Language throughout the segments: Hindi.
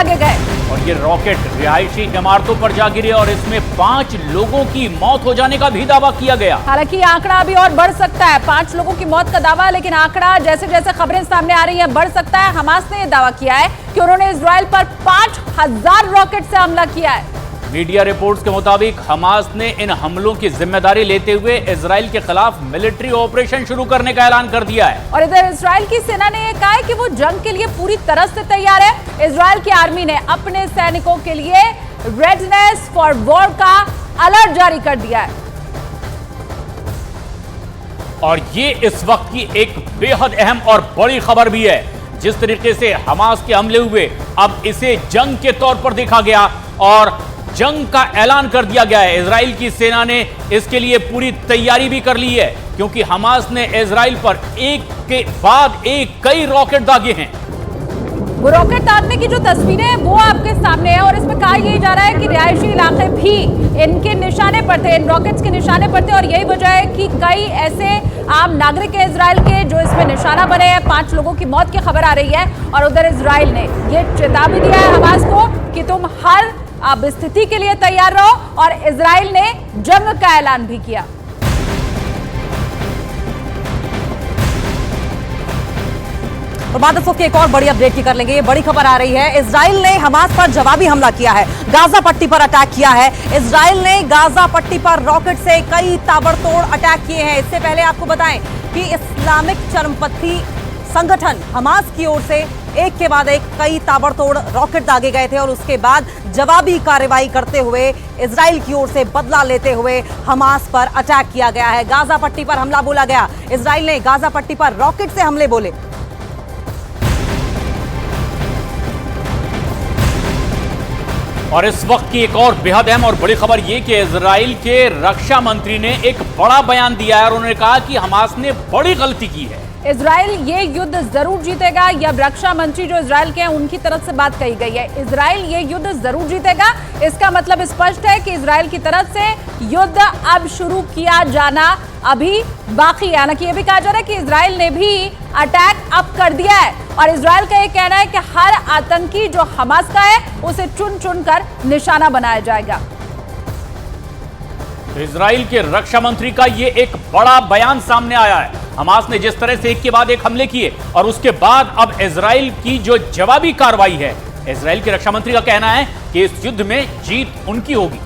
दागे गए। और ये रॉकेट रिहायशी इमारतों पर जा गिरे और इसमें 5 लोगों की मौत हो जाने का भी दावा किया गया। हालांकि आंकड़ा अभी और बढ़ सकता है, 5 लोगों की मौत का दावा, लेकिन आंकड़ा जैसे जैसे खबरें सामने आ रही हैं बढ़ सकता है। हमास ने यह दावा किया है कि उन्होंने इजराइल पर 5000 रॉकेट से हमला किया है। मीडिया रिपोर्ट्स के मुताबिक हमास ने इन हमलों की जिम्मेदारी लेते हुए इजराइल के खिलाफ मिलिट्री ऑपरेशन शुरू करने का ऐलान कर दिया है। और इधर इजराइल की सेना ने यह कहा है कि वो जंग के लिए पूरी तरह से तैयार है। इजराइल की आर्मी ने अपने सैनिकों के लिए रेडनेस फॉर वॉर का अलर्ट जारी कर दिया है। और ये इस वक्त की एक बेहद अहम और बड़ी खबर भी है। जिस तरीके से हमास के हमले हुए, अब इसे जंग के तौर पर देखा गया और जंग का ऐलान कर दिया गया है। इजराइल की सेना ने इसके लिए पूरी तैयारी भी कर ली है, क्योंकि हमास ने इजराइल पर एक के बाद एक कई रॉकेट दागे हैं। वो रॉकेट दागने की जो तस्वीरें हैं वो आपके सामने है और इसमें कहा यह जा रहा है कि रिहायशी इलाके भी इनके निशाने पर थे, इन रॉकेट्स के निशाने पर थे। और यही वजह है कि कई ऐसे आम नागरिक हैं इजराइल के जो इसमें निशाना बने हैं। 5 लोगों की मौत की खबर आ रही है और उधर इजराइल ने यह चेतावनी दिया है हमास को कि तुम हर अब स्थिति के लिए तैयार रहो, और इजराइल ने जंग का ऐलान भी किया। और बाद इस वक्त एक और बड़ी अपडेट की कर लेंगे। ये बड़ी खबर आ रही है, इजराइल ने हमास पर जवाबी हमला किया है, गाजा पट्टी पर अटैक किया है। इजराइल ने गाजा पट्टी पर रॉकेट से कई ताबड़तोड़ अटैक किए हैं। इससे पहले आपको बताएं कि इस्लामिक चरमपंथी संगठन हमास की ओर से एक के बाद एक कई ताबड़तोड़ रॉकेट दागे गए थे और उसके बाद जवाबी कार्रवाई करते हुए इजराइल की ओर से बदला लेते हुए हमास पर अटैक किया गया है। गाजा पट्टी पर हमला बोला गया, इजराइल ने गाजा पट्टी पर रॉकेट से हमले बोले। और इस वक्त की एक और बेहद अहम और बड़ी खबर ये कि इजराइल के रक्षा मंत्री ने एक बड़ा बयान दिया है और उन्होंने कहा कि हमास ने बड़ी गलती की है। इजराइल ये युद्ध जरूर जीतेगा, या रक्षा मंत्री जो इजराइल के हैं उनकी तरफ से बात कही गई है। इजराइल ये युद्ध जरूर जीतेगा, इसका मतलब स्पष्ट है कि इजराइल की तरफ से युद्ध अब शुरू किया जाना अभी बाकी है। हालांकि ये भी कहा जा रहा है कि इजराइल ने भी अटैक अब कर दिया है और इजराइल का ये कहना है कि हर आतंकी जो हमास का है उसे चुन चुन कर निशाना बनाया जाएगा। तो इजराइल के रक्षा मंत्री का ये एक बड़ा बयान सामने आया है। हमास ने जिस तरह से एक के बाद एक हमले किए और उसके बाद अब इजराइल की जो जवाबी कार्रवाई है, इजराइल के रक्षा मंत्री का कहना है कि इस युद्ध में जीत उनकी होगी।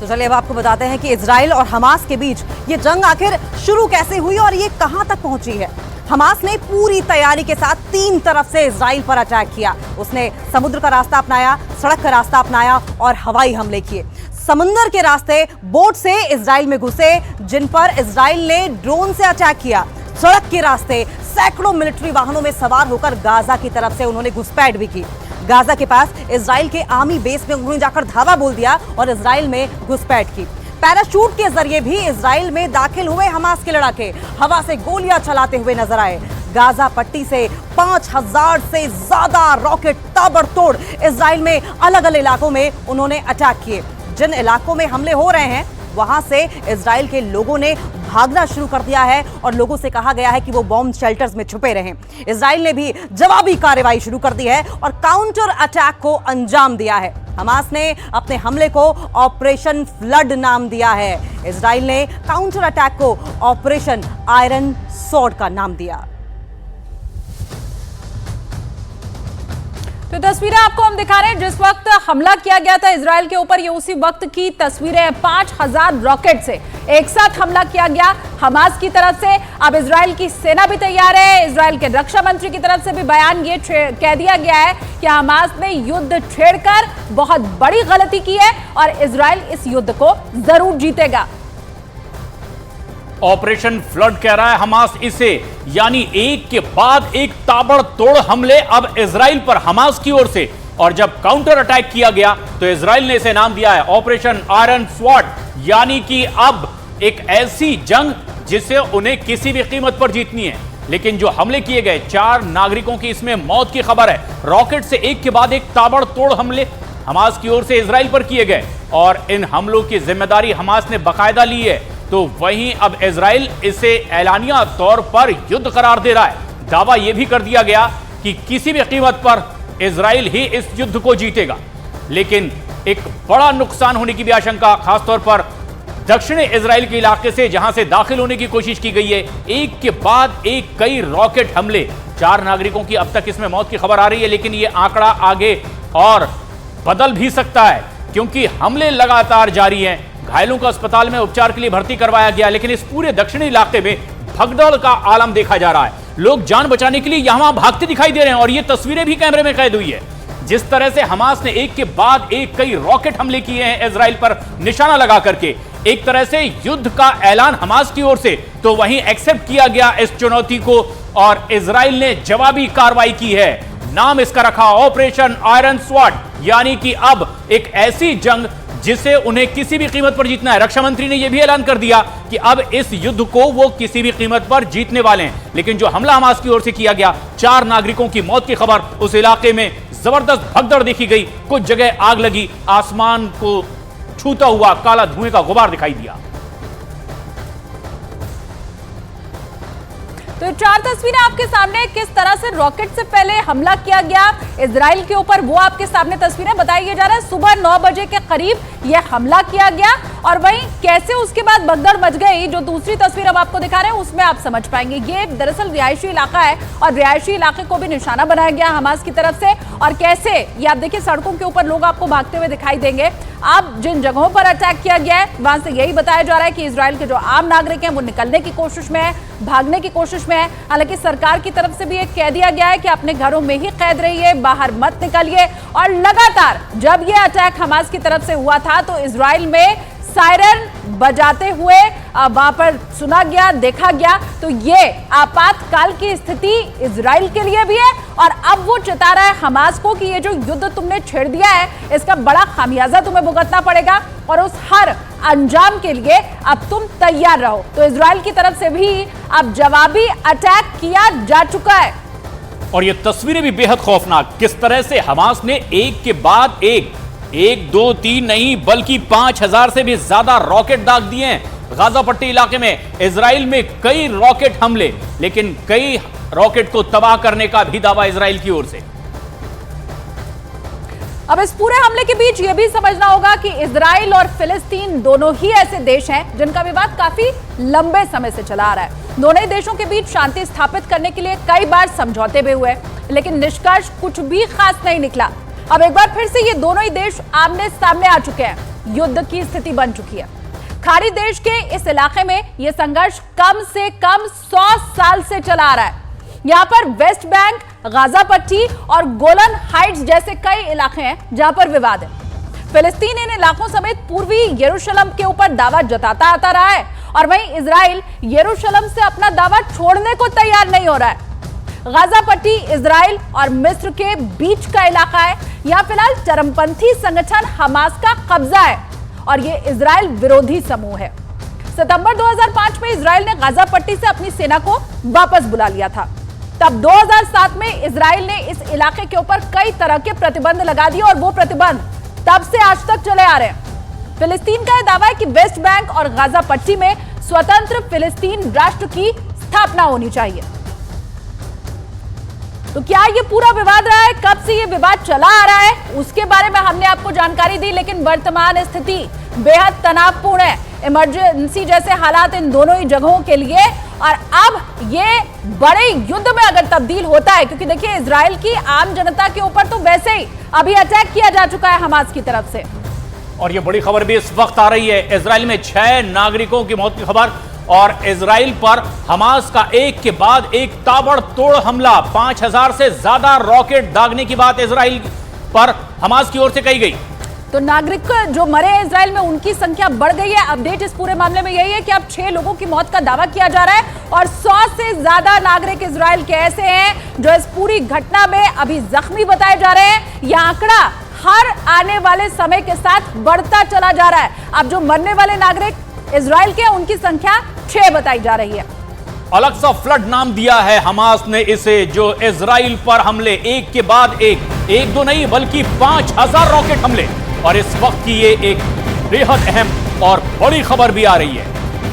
तो चलिए अब आपको बताते हैं कि इजराइल और हमास के बीच ये जंग आखिर शुरू कैसे हुई और ये कहां तक पहुंची है। हमास ने पूरी तैयारी के साथ 3 तरफ से इजराइल पर अटैक किया। उसने समुद्र का रास्ता अपनाया, सड़क का रास्ता अपनाया और हवाई हमले किए। समुद्र के रास्ते बोट से इजराइल में घुसे, जिन पर इजराइल ने ड्रोन से अटैक किया। सड़क के रास्ते सैकड़ों मिलिट्री वाहनों में सवार होकर गाजा की तरफ से उन्होंने घुसपैठ भी की। गाजा के पास इजराइल के आर्मी बेस में उन्होंने जाकर धावा बोल दिया और इजराइल में घुसपैठ की। पैराशूट के जरिए भी इजराइल में दाखिल हुए हमास के लड़ाके हवा से गोलियां चलाते हुए नजर आए। गाजा पट्टी से 5000 से ज्यादा रॉकेट ताबड़तोड़ इजराइल में अलग अलग इलाकों में उन्होंने अटैक किए। जिन इलाकों में हमले हो रहे हैं वहां से इजराइल के लोगों ने भागना शुरू कर दिया है और लोगों से कहा गया है कि वो बॉम्ब शेल्टर्स में छुपे रहें। इजराइल ने भी जवाबी कार्रवाई शुरू कर दी है और काउंटर अटैक को अंजाम दिया है। हमास ने अपने हमले को ऑपरेशन फ्लड नाम दिया है। इजराइल ने काउंटर अटैक को ऑपरेशन आयरन स्वॉर्ड का नाम दिया। तो तस्वीरें आपको हम दिखा रहे हैं जिस वक्त हमला किया गया था इजराइल के ऊपर, ये उसी वक्त की तस्वीरें हैं। 5000 रॉकेट से एक साथ हमला किया गया हमास की तरफ से। अब इजराइल की सेना भी तैयार है। इजराइल के रक्षा मंत्री की तरफ से भी बयान ये कह दिया गया है कि हमास ने युद्ध छेड़कर बहुत बड़ी गलती की है और इजराइल इस युद्ध को जरूर जीतेगा। ऑपरेशन फ्लड कह रहा है हमास इसे, यानी एक के बाद एक ताबड़तोड़ हमले अब इजराइल पर हमास की ओर से। और जब काउंटर अटैक किया गया तो इजराइल ने इसे नाम दिया है ऑपरेशन आयरन स्वॉर्ड, यानी कि अब एक ऐसी जंग जिसे उन्हें किसी भी कीमत पर जीतनी है। लेकिन जो हमले किए गए, 4 नागरिकों की इसमें मौत की खबर है। रॉकेट से एक के बाद एक ताबड़तोड़ हमले हमास की ओर से इजराइल पर किए गए और इन हमलों की जिम्मेदारी हमास ने बाकायदा ली है। तो वहीं अब इजराइल इसे ऐलानिया तौर पर युद्ध करार दे रहा है। दावा यह भी कर दिया गया कि किसी भी कीमत पर इजराइल ही इस युद्ध को जीतेगा, लेकिन एक बड़ा नुकसान होने की भी आशंका, खासतौर पर दक्षिणी इजराइल के इलाके से जहां से दाखिल होने की कोशिश की गई है। एक के बाद एक कई रॉकेट हमले, 4 नागरिकों की अब तक इसमें मौत की खबर आ रही है, लेकिन यह आंकड़ा आगे और बदल भी सकता है क्योंकि हमले लगातार जारी हैं। घायलों को अस्पताल में उपचार के लिए भर्ती करवाया गया, लेकिन इस पूरे दक्षिणी इलाके में भगदड़ का आलम देखा जा रहा है। लोग जान बचाने के लिए यहां भागते दिखाई दे रहे हैं और ये तस्वीरें भी कैमरे में कैद हुई है। जिस तरह से हमास ने एक के बाद एक कई रॉकेट हमले किए हैं इजराइल पर निशाना लगा करके, एक तरह से युद्ध का ऐलान हमास की ओर से, तो वहीं एक्सेप्ट किया गया इस चुनौती को और इजराइल ने जवाबी कार्रवाई की है। नाम इसका रखा ऑपरेशन आयरन स्वॉर्ड, यानी कि अब एक ऐसी जंग जिसे उन्हें किसी भी कीमत पर जीतना है। रक्षा मंत्री ने यह भी ऐलान कर दिया कि अब इस युद्ध को वो किसी भी कीमत पर जीतने वाले हैं। लेकिन जो हमला हमास की ओर से किया गया, 4 नागरिकों की मौत की खबर, उस इलाके में जबरदस्त भगदड़ देखी गई। कुछ जगह आग लगी, आसमान को छूता हुआ काला धुएं का गुबार दिखाई दिया। तो ये 4 तस्वीरें आपके सामने, किस तरह से रॉकेट से पहले हमला किया गया इजराइल के ऊपर, वो आपके सामने तस्वीरें बताई जा रहा है। सुबह 9 बजे के करीब यह हमला किया गया और वहीं कैसे उसके बाद भगदड़ मच गई, जो दूसरी तस्वीर अब आपको दिखा रहे हैं उसमें आप समझ पाएंगे। ये दरअसल रिहायशी इलाका है और रिहायशी इलाके को भी निशाना बनाया गया हमास की तरफ से। और कैसे ये आप देखिए, सड़कों के ऊपर लोग आपको भागते हुए दिखाई देंगे। अब जिन जगहों पर अटैक किया गया है वहां से यही बताया जा रहा है कि इजराइल के जो आम नागरिक हैं वो निकलने की कोशिश में है, भागने की कोशिश में है। हालांकि सरकार की तरफ से भी एक कह दिया गया है कि अपने घरों में ही कैद रहिए, बाहर मत निकलिए। और लगातार जब ये अटैक हमास की तरफ से हुआ था तो इजराइल में सायरन बजाते हुए वहां पर सुना गया, देखा गया। तो ये आपातकाल की स्थिति इजराइल के लिए भी है और अब वो चिता रहा है हमास को कि ये जो युद्ध तुमने छेड़ दिया है इसका बड़ा खामियाजा तुम्हें भुगतना पड़ेगा और उस हर अंजाम के लिए अब तुम तैयार रहो। तो इजराइल की तरफ से भी अब जवाबी अटैक किया जा चुका है और ये तस्वीरें भी बेहद खौफनाक, किस तरह से हमास ने एक के बाद एक 2 3 नहीं बल्कि 5000 से भी ज्यादा रॉकेट दाग दिए हैं गाजा पट्टी इलाके में। इजराइल में कई रॉकेट हमले, लेकिन कई रॉकेट को तबाह करने का भी दावा इजराइल की ओर से। अब इस पूरे हमले के बीच यह भी समझना होगा कि इजराइल और फिलिस्तीन दोनों ही ऐसे देश हैं जिनका विवाद काफी लंबे समय से चला आ रहा है। दोनों ही देशों के बीच शांति स्थापित करने के लिए कई बार समझौते भी हुए, लेकिन निष्कर्ष कुछ भी खास नहीं निकला। अब एक बार फिर से ये दोनों ही देश आमने सामने आ चुके हैं, युद्ध की स्थिति बन चुकी है। खाड़ी देश के इस इलाके में यह संघर्ष कम से कम 100 साल से चला आ रहा है। यहाँ पर वेस्ट बैंक, गाजा पट्टी और गोलन हाइट्स जैसे कई इलाके हैं जहां पर विवाद है। फिलिस्तीन इन इलाकों समेत पूर्वी यरूशलेम के ऊपर दावा जताता आता रहा है और वहीं इजराइल यरूशलेम से अपना दावा छोड़ने को तैयार नहीं हो रहा है। गाजा पट्टी इजराइल और मिस्र के बीच का इलाका है। यहाँ फिलहाल चरमपंथी संगठन हमास का कब्जा है और ये इजराइल विरोधी समूह है। सितंबर 2005 में इजराइल ने गाजा पट्टी से अपनी सेना को वापस बुला लिया था। तब 2007 में इजराइल ने इस इलाके के ऊपर कई तरह के प्रतिबंध लगा दिए और वो प्रतिबंध तब से आज तक चले आ रहे हैं। फिलिस्तीन का यह दावा है कि वेस्ट बैंक और गाजा पट्टी में स्वतंत्र फिलिस्तीन राष्ट्र की स्थापना होनी चाहिए। तो क्या ये पूरा विवाद रहा है, कब से ये विवाद चला आ रहा है, उसके बारे में हमने आपको जानकारी दी, लेकिन वर्तमान स्थिति बेहद तनावपूर्ण है। इमरजेंसी जैसे हालात इन दोनों ही जगहों के लिए और अब ये बड़े युद्ध में अगर तब्दील होता है, क्योंकि देखिए इजराइल की आम जनता के ऊपर तो वैसे ही अभी अटैक किया जा चुका है हमास की तरफ से। और ये बड़ी खबर भी इस वक्त आ रही है, इजराइल में 6 नागरिकों की मौत की खबर और इजराइल पर हमास का एक के बाद एक ताबड़तोड़ हमला, 5000 से ज्यादा रॉकेट दागने की बात इजराइल पर हमास की ओर से कही गई। तो नागरिक जो मरे हैं इजराइल में उनकी संख्या बढ़ गई है। अपडेट इस पूरे मामले में यही है कि अब 6 लोगों की मौत का दावा किया जा रहा है और 100 से ज्यादा नागरिक इजराइल के ऐसे हैं जो इस पूरी घटना में अभी जख्मी बताए जा रहे हैं। यह आंकड़ा हर आने वाले समय के साथ बढ़ता चला जा रहा है। अब जो मरने वाले नागरिक इजराइल के उनकी संख्या 6 बताई जा रही है। अलग सा फ्लड नाम दिया है हमास ने इसे, जो इजराइल पर हमले एक के बाद एक दो नहीं बल्कि 5000 रॉकेट हमले। और इस वक्त की ये एक बेहद अहम और बड़ी खबर भी आ रही है,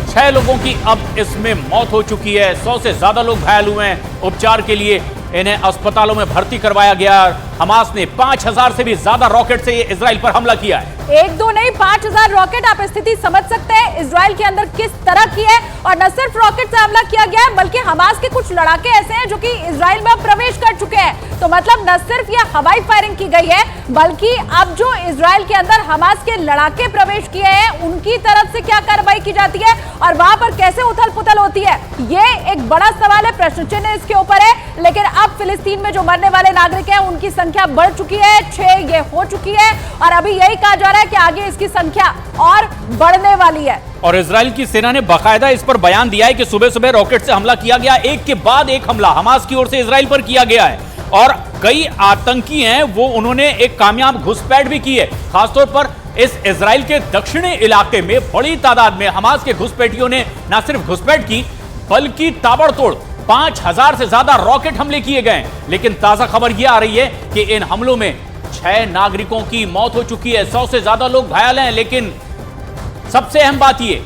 6 लोगों की अब इसमें मौत हो चुकी है, 100 से ज्यादा लोग घायल हुए हैं। उपचार के लिए इन्हें अस्पतालों में भर्ती करवाया गया। हमास ने 5000 से भी ज्यादा रॉकेट से इजराइल पर हमला किया है। एक दो नहीं 5000 रॉकेट। आप स्थिति समझ सकते हैं इजराइल के अंदर किस तरह की है। और न सिर्फ रॉकेट से हमला किया गया है बल्कि हमास के कुछ लड़ाके ऐसे हैं जो कि इजराइल में प्रवेश कर चुके हैं। तो मतलब न सिर्फ यह हवाई फायरिंग की गई है बल्कि अब जो इजराइल के अंदर हमास के लड़ाके प्रवेश किए हैं उनकी तरफ से क्या कार्रवाई की जाती है और वहां पर कैसे उथल पुथल होती है, ये एक बड़ा सवाल है। प्रश्न चिन्ह इसके ऊपर है। लेकिन अब फिलिस्तीन में जो मरने वाले नागरिक हैं उनकी संख्या बढ़ चुकी है, 6 ये हो चुकी है और अभी यही कहा जा रहा है कि आगे इसकी संख्या और बढ़ने वाली है। और इजराइल की सेना ने बाकायदा इस पर बयान दिया है कि सुबह सुबह रॉकेट से हमला किया गया, एक के बाद एक हमला हमास की ओर से इजराइल पर किया गया है और कई आतंकी हैं वो उन्होंने एक कामयाब घुसपैठ भी की है। खासतौर पर इस इजराइल के दक्षिणी इलाके में बड़ी तादाद में हमास के घुसपैठियों ने न सिर्फ घुसपैठ की बल्कि ताबड़तोड़ 5000 से ज्यादा रॉकेट हमले किए गए। लेकिन ताजा खबर यह आ रही है कि इन हमलों में 6 नागरिकों की मौत हो चुकी है, 100 से ज्यादा लोग घायल हैं। लेकिन सबसे अहम बात यह